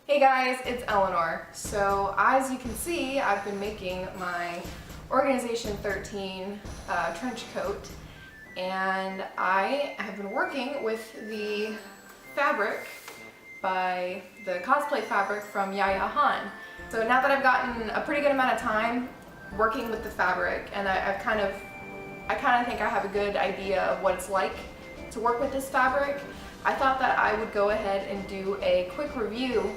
Hey guys, it's Eleanor. So as you can see, I've been making my Organization 13 trench coat, and I have been working with the fabric by the Cosplay fabric from Yaya Han. So now that I've gotten a pretty good amount of time working with the fabric, and I kind of think I have a good idea of what it's like to work with this fabric, I thought that I would go ahead and do a quick review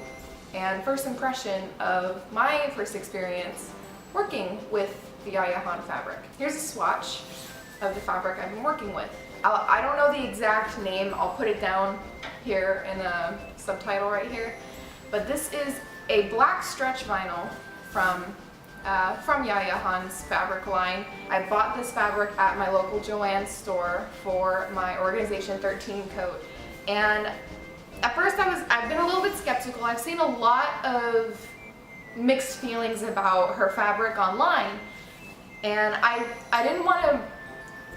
and first impression of my first experience working with the Yaya Han fabric. Here's a swatch of the fabric I've been working with. I don't know the exact name, I'll put it down here in a subtitle right here, but this is a black stretch vinyl from Yaya Han's fabric line. I bought this fabric at my local Joann's store for my Organization 13 coat, and at first I've been a little bit skeptical. I've seen a lot of mixed feelings about her fabric online, and I didn't want to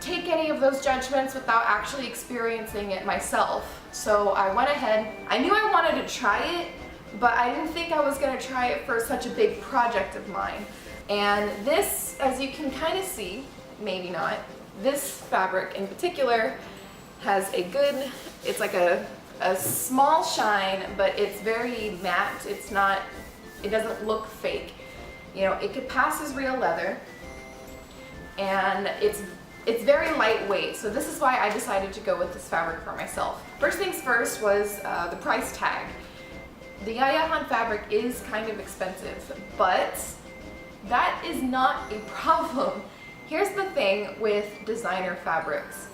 take any of those judgments without actually experiencing it myself. So I went ahead. I knew I wanted to try it, but I didn't think I was going to try it for such a big project of mine. And this, as you can kind of see, maybe not, this fabric in particular has a good, it's like a small shine, but it's very matte. It doesn't look fake. You know, it could pass as real leather, and it's very lightweight. So this is why I decided to go with this fabric for myself. First things first was the price tag. The Yaya Han fabric is kind of expensive, but that is not a problem. Here's the thing with designer fabrics.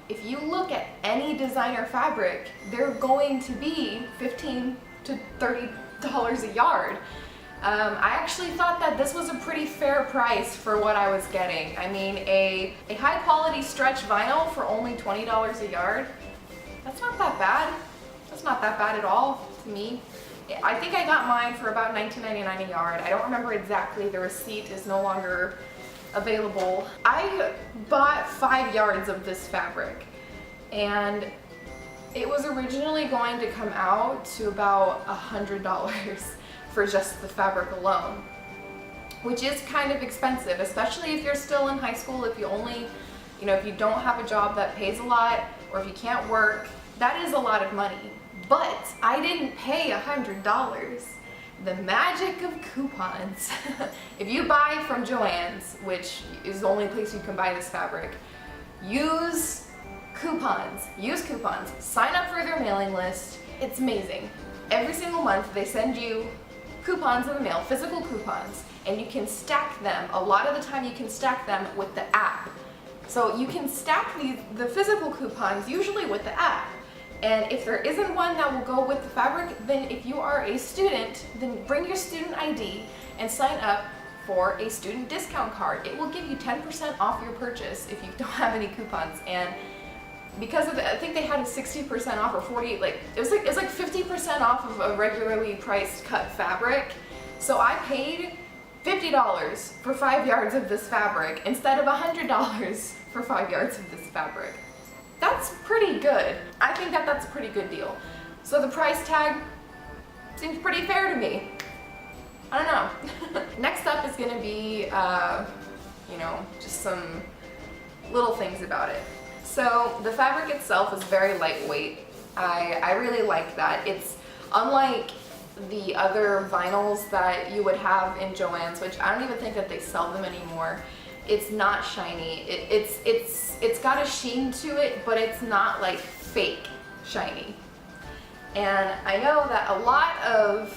If you look at any designer fabric, they're going to be $15 to $30 a yard. I actually thought that this was a pretty fair price for what I was getting. I mean, a high quality stretch vinyl for only $20 a yard, that's not that bad. That's not that bad at all to me. I think I got mine for about $19.99 a yard. I don't remember exactly, the receipt is no longer available. I bought 5 yards of this fabric, and it was originally going to come out to about $100 for just the fabric alone, which is kind of expensive, especially if you're still in high school, if you only, if you don't have a job that pays a lot, or if you can't work, that is a lot of money. But I didn't pay $100. The magic of coupons. If you buy from Joann's, which is the only place you can buy this fabric, use coupons. Sign up for their mailing list. It's amazing. Every single month they send you coupons in the mail, physical coupons, and you can stack them. A lot of the time you can stack them with the app. So you can stack the physical coupons usually with the app. And if there isn't one that will go with the fabric, then if you are a student, then bring your student ID and sign up for a student discount card. It will give you 10% off your purchase if you don't have any coupons. And because of I think they had a 60% off or 40, it was like 50% off of a regularly priced cut fabric. So I paid $50 for 5 yards of this fabric instead of $100 for 5 yards of this fabric. That's pretty good. I think that that's a pretty good deal. So the price tag seems pretty fair to me. I don't know. Next up is gonna be, just some little things about it. So the fabric itself is very lightweight. I really like that. It's unlike the other vinyls that you would have in Joann's, which I don't even think that they sell them anymore. It's not shiny. It's got a sheen to it, but it's not like fake shiny. And I know that a lot of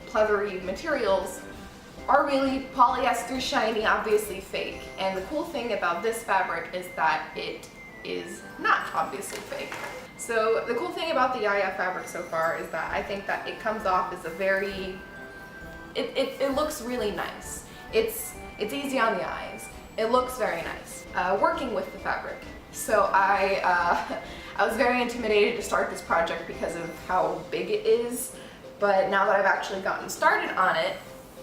pleathery materials are really polyester shiny, obviously fake. And the cool thing about this fabric is that it is not obviously fake. So the cool thing about the Yaya fabric so far is that I think that it comes off as a very, it looks really nice. It's easy on the eyes. It looks very nice. Working with the fabric. So I was very intimidated to start this project because of how big it is, but now that I've actually gotten started on it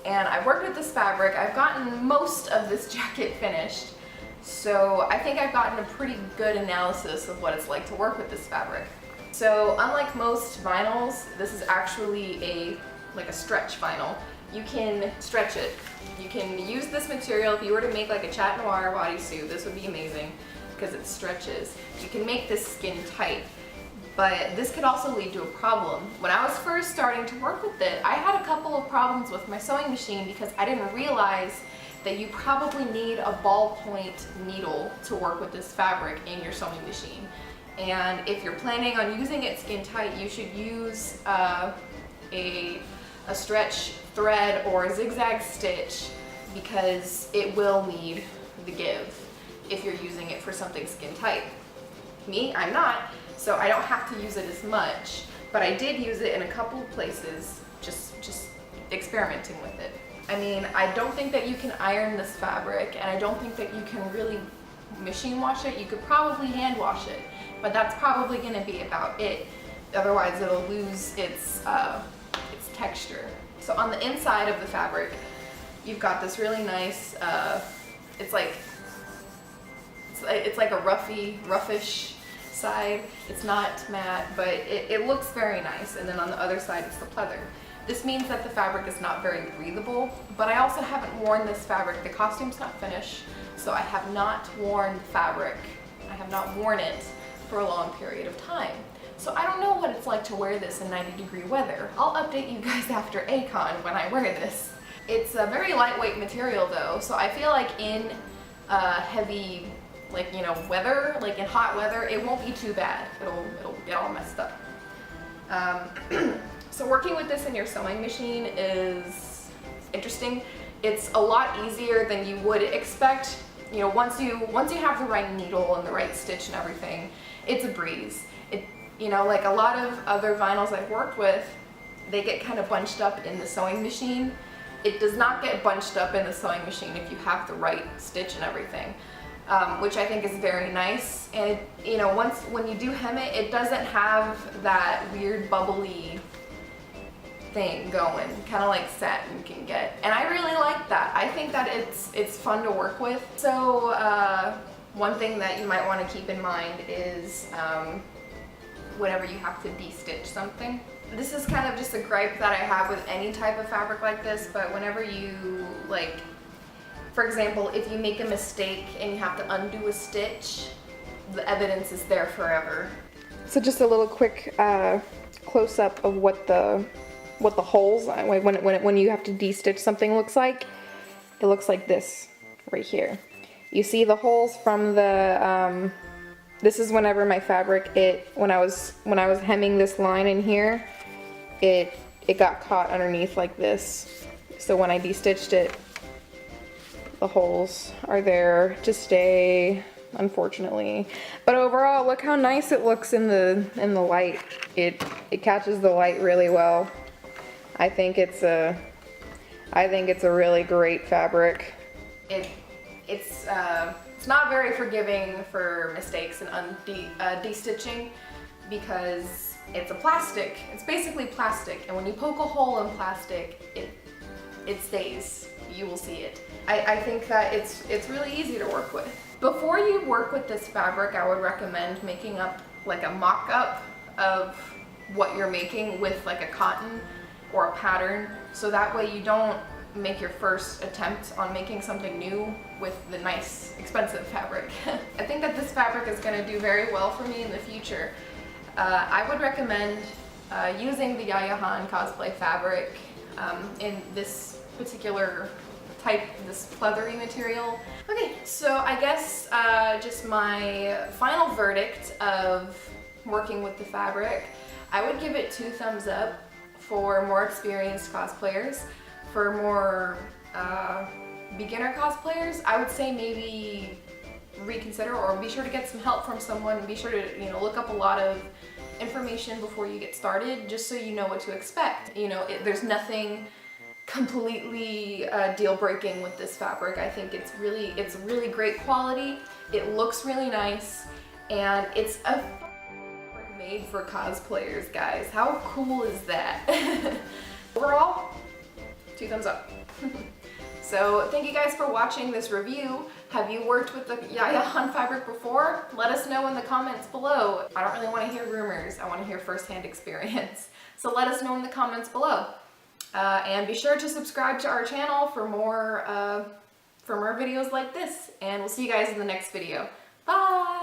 and I've worked with this fabric, I've gotten most of this jacket finished. So I think I've gotten a pretty good analysis of what it's like to work with this fabric. So unlike most vinyls, this is actually like a stretch vinyl. You can stretch it. You can use this material if you were to make like a Chat Noir bodysuit. This would be amazing because it stretches. You can make this skin tight, but this could also lead to a problem. When I was first starting to work with it, I had a couple of problems with my sewing machine because I didn't realize that you probably need a ballpoint needle to work with this fabric in your sewing machine. And if you're planning on using it skin tight, you should use a stretch thread or a zigzag stitch because it will need the give if you're using it for something skin tight. Me, I'm not, so I don't have to use it as much, but I did use it in a couple of places, just experimenting with it. I mean, I don't think that you can iron this fabric, and I don't think that you can really machine wash it. You could probably hand wash it, but that's probably going to be about it. Otherwise, it'll lose its texture. So on the inside of the fabric, you've got this really nice, it's like a roughish side. It's not matte, but it looks very nice. And then on the other side, it's the pleather. This means that the fabric is not very breathable, but I also haven't worn this fabric. The costume's not finished, so I have not worn the fabric. I have not worn it for a long period of time. So I don't know what it's like to wear this in 90-degree weather. I'll update you guys after A-Kon when I wear this. It's a very lightweight material though, so I feel like in heavy, like, you know, weather, like in hot weather, it won't be too bad. It'll get all messed up. So working with this in your sewing machine is interesting. It's a lot easier than you would expect. You know, once you have the right needle and the right stitch and everything, it's a breeze. You know, like a lot of other vinyls I've worked with, they get kind of bunched up in the sewing machine. It does not get bunched up in the sewing machine if you have the right stitch and everything, which I think is very nice. And you know, when you do hem it, it doesn't have that weird bubbly thing going, kind of like satin can get. And I really like that. I think that it's fun to work with. So one thing that you might want to keep in mind is whenever you have to de-stitch something. This is kind of just a gripe that I have with any type of fabric like this, but whenever you, like, for example, if you make a mistake and you have to undo a stitch, the evidence is there forever. So just a little quick close-up of what the holes, when you have to de-stitch something looks like. It looks like this right here. You see the holes from the, this is whenever my fabric, when I was hemming this line in here, it got caught underneath like this. So when I de-stitched it, the holes are there to stay, unfortunately. But overall, look how nice it looks in the light. It catches the light really well. I think it's a really great fabric. It's not very forgiving for mistakes and de-stitching because it's a plastic. It's basically plastic, and when you poke a hole in plastic, it stays. You will see it. I think that it's really easy to work with. Before you work with this fabric, I would recommend making up like a mock-up of what you're making with like a cotton or a pattern, so that way you don't make your first attempt on making something new with the nice, expensive fabric. I think that this fabric is going to do very well for me in the future. I would recommend using the Yaya Han cosplay fabric in this particular type, this pleathery material. Okay, so I guess just my final verdict of working with the fabric, I would give it 2 thumbs up for more experienced cosplayers. For more beginner cosplayers, I would say maybe reconsider, or be sure to get some help from someone. Be sure to, you know, look up a lot of information before you get started, just so you know what to expect. You know, there's nothing completely deal-breaking with this fabric. I think it's really great quality. It looks really nice, and it's a made for cosplayers, guys. How cool is that? Overall, 2 thumbs up. So thank you guys for watching this review. Have you worked with the Yaya Han fabric before? Let us know in the comments below. I don't really want to hear rumors. I want to hear firsthand experience. So let us know in the comments below. And be sure to subscribe to our channel for more videos like this. And we'll see you guys in the next video. Bye!